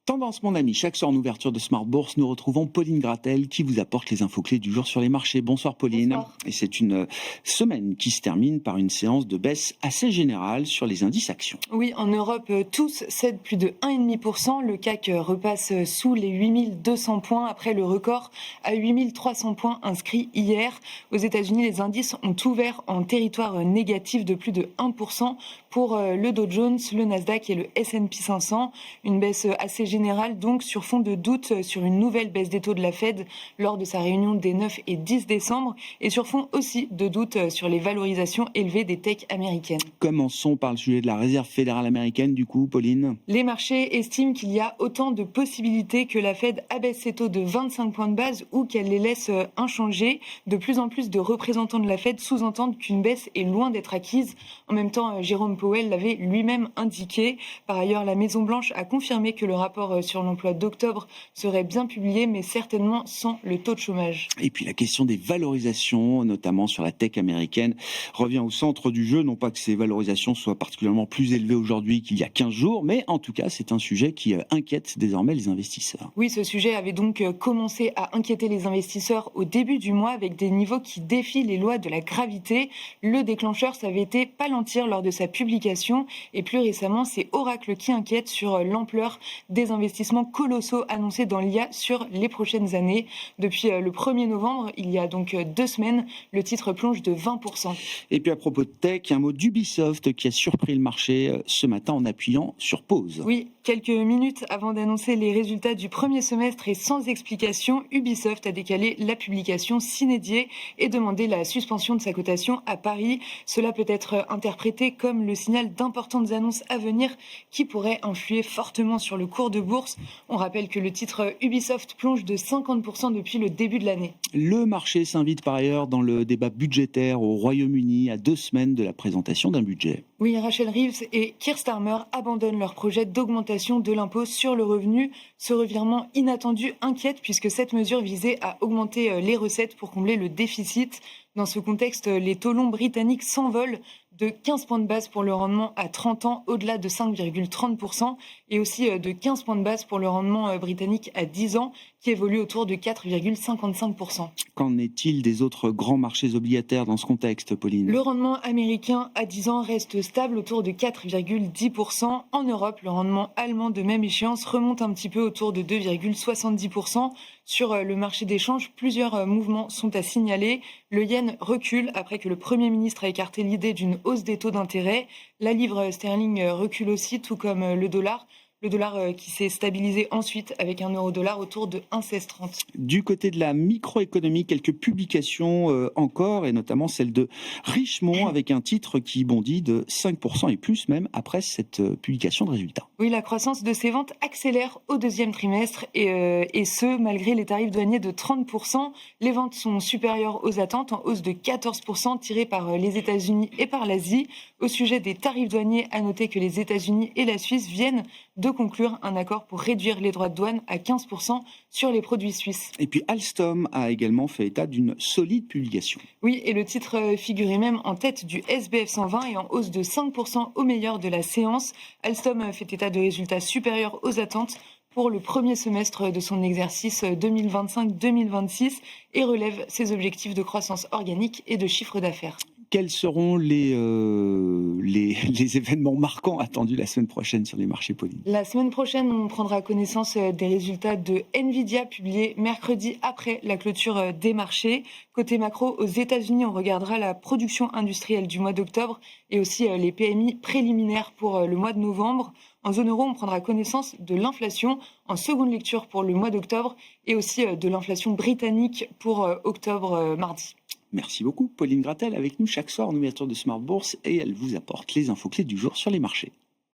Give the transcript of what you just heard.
Tendance, mon ami, chaque soir en ouverture de Smart Bourse, nous retrouvons Pauline Gratel qui vous apporte les infos clés du jour sur les marchés. Bonsoir Pauline. Bonsoir. Et c'est une semaine qui se termine par une séance de baisse assez générale sur les indices actions. Oui, en Europe, tous cèdent plus de 1,5%. Le CAC repasse sous les 8200 points après le record à 8300 points inscrit hier. Aux États-Unis, les indices ont ouvert en territoire négatif de plus de 1% pour le Dow Jones, le Nasdaq et le S&P 500. Une baisse assez générale donc sur fond de doute sur une nouvelle baisse des taux de la Fed lors de sa réunion des 9 et 10 décembre et sur fond aussi de doute sur les valorisations élevées des techs américaines. Commençons par le sujet de la réserve fédérale américaine du coup, Pauline. Les marchés estiment qu'il y a autant de possibilités que la Fed abaisse ses taux de 25 points de base ou qu'elle les laisse inchangés. De plus en plus de représentants de la Fed sous-entendent qu'une baisse est loin d'être acquise. En même temps, Jérôme Powell l'avait lui-même indiqué. Par ailleurs, la Maison-Blanche a confirmé que le rapport sur l'emploi d'octobre serait bien publié, mais certainement sans le taux de chômage. Et puis la question des valorisations, notamment sur la tech américaine, revient au centre du jeu. Non pas que ces valorisations soient particulièrement plus élevées aujourd'hui qu'il y a 15 jours, mais en tout cas, c'est un sujet qui inquiète désormais les investisseurs. Oui, ce sujet avait donc commencé à inquiéter les investisseurs au début du mois avec des niveaux qui défient les lois de la gravité. Le déclencheur, ça avait été Palantir lors de sa publication et plus récemment, c'est Oracle qui inquiète sur l'ampleur des investissements colossaux annoncés dans l'IA sur les prochaines années. Depuis le 1er novembre, il y a donc 2 semaines, le titre plonge de 20%. Et puis à propos de tech, un mot d'Ubisoft qui a surpris le marché ce matin en appuyant sur pause. Oui, quelques minutes avant d'annoncer les résultats du premier semestre et sans explication, Ubisoft a décalé la publication sine die et demandé la suspension de sa cotation à Paris. Cela peut être interprété comme le signal d'importantes annonces à venir qui pourraient influer fortement sur le cours de bourse. On rappelle que le titre Ubisoft plonge de 50% depuis le début de l'année. Le marché s'invite par ailleurs dans le débat budgétaire au Royaume-Uni à 2 semaines de la présentation d'un budget. Oui, Rachel Reeves et Keir Starmer abandonnent leur projet d'augmentation de l'impôt sur le revenu. Ce revirement inattendu inquiète puisque cette mesure visait à augmenter les recettes pour combler le déficit. Dans ce contexte, les taux longs britanniques s'envolent de 15 points de base pour le rendement à 30 ans, au-delà de 5,30%, et aussi de 15 points de base pour le rendement britannique à 10 ans, qui évolue autour de 4,55%. Qu'en est-il des autres grands marchés obligataires dans ce contexte, Pauline ? Le rendement américain à 10 ans reste stable autour de 4,10%. En Europe, le rendement allemand de même échéance remonte un petit peu autour de 2,70%. Sur le marché d'échange, plusieurs mouvements sont à signaler. Le yen recule après que le Premier ministre a écarté l'idée d'une hausse des taux d'intérêt. La livre sterling recule aussi, tout comme le dollar. Le dollar qui s'est stabilisé ensuite avec un euro-dollar autour de 1,1630. Du côté de la microéconomie, quelques publications encore, et notamment celle de Richemont, avec un titre qui bondit de 5% et plus même après cette publication de résultats. Oui, la croissance de ces ventes accélère au deuxième trimestre et ce, malgré les tarifs douaniers de 30%. Les ventes sont supérieures aux attentes, en hausse de 14%, tirées par les États-Unis et par l'Asie. Au sujet des tarifs douaniers, à noter que les États-Unis et la Suisse viennent de conclure un accord pour réduire les droits de douane à 15% sur les produits suisses. Et puis Alstom a également fait état d'une solide publication. Oui, et le titre figurait même en tête du SBF 120 et en hausse de 5% au meilleur de la séance. Alstom fait état de résultats supérieurs aux attentes pour le premier semestre de son exercice 2025-2026 et relève ses objectifs de croissance organique et de chiffre d'affaires. Quels seront les événements marquants attendus la semaine prochaine sur les marchés, Pauline ? La semaine prochaine, on prendra connaissance des résultats de Nvidia publiés mercredi après la clôture des marchés. Côté macro, aux États-Unis, on regardera la production industrielle du mois d'octobre et aussi les PMI préliminaires pour le mois de novembre. En zone euro, on prendra connaissance de l'inflation en seconde lecture pour le mois d'octobre et aussi de l'inflation britannique pour octobre mardi. Merci beaucoup, Pauline Gratel, avec nous chaque soir en ouverture de Smart Bourse et elle vous apporte les infos clés du jour sur les marchés.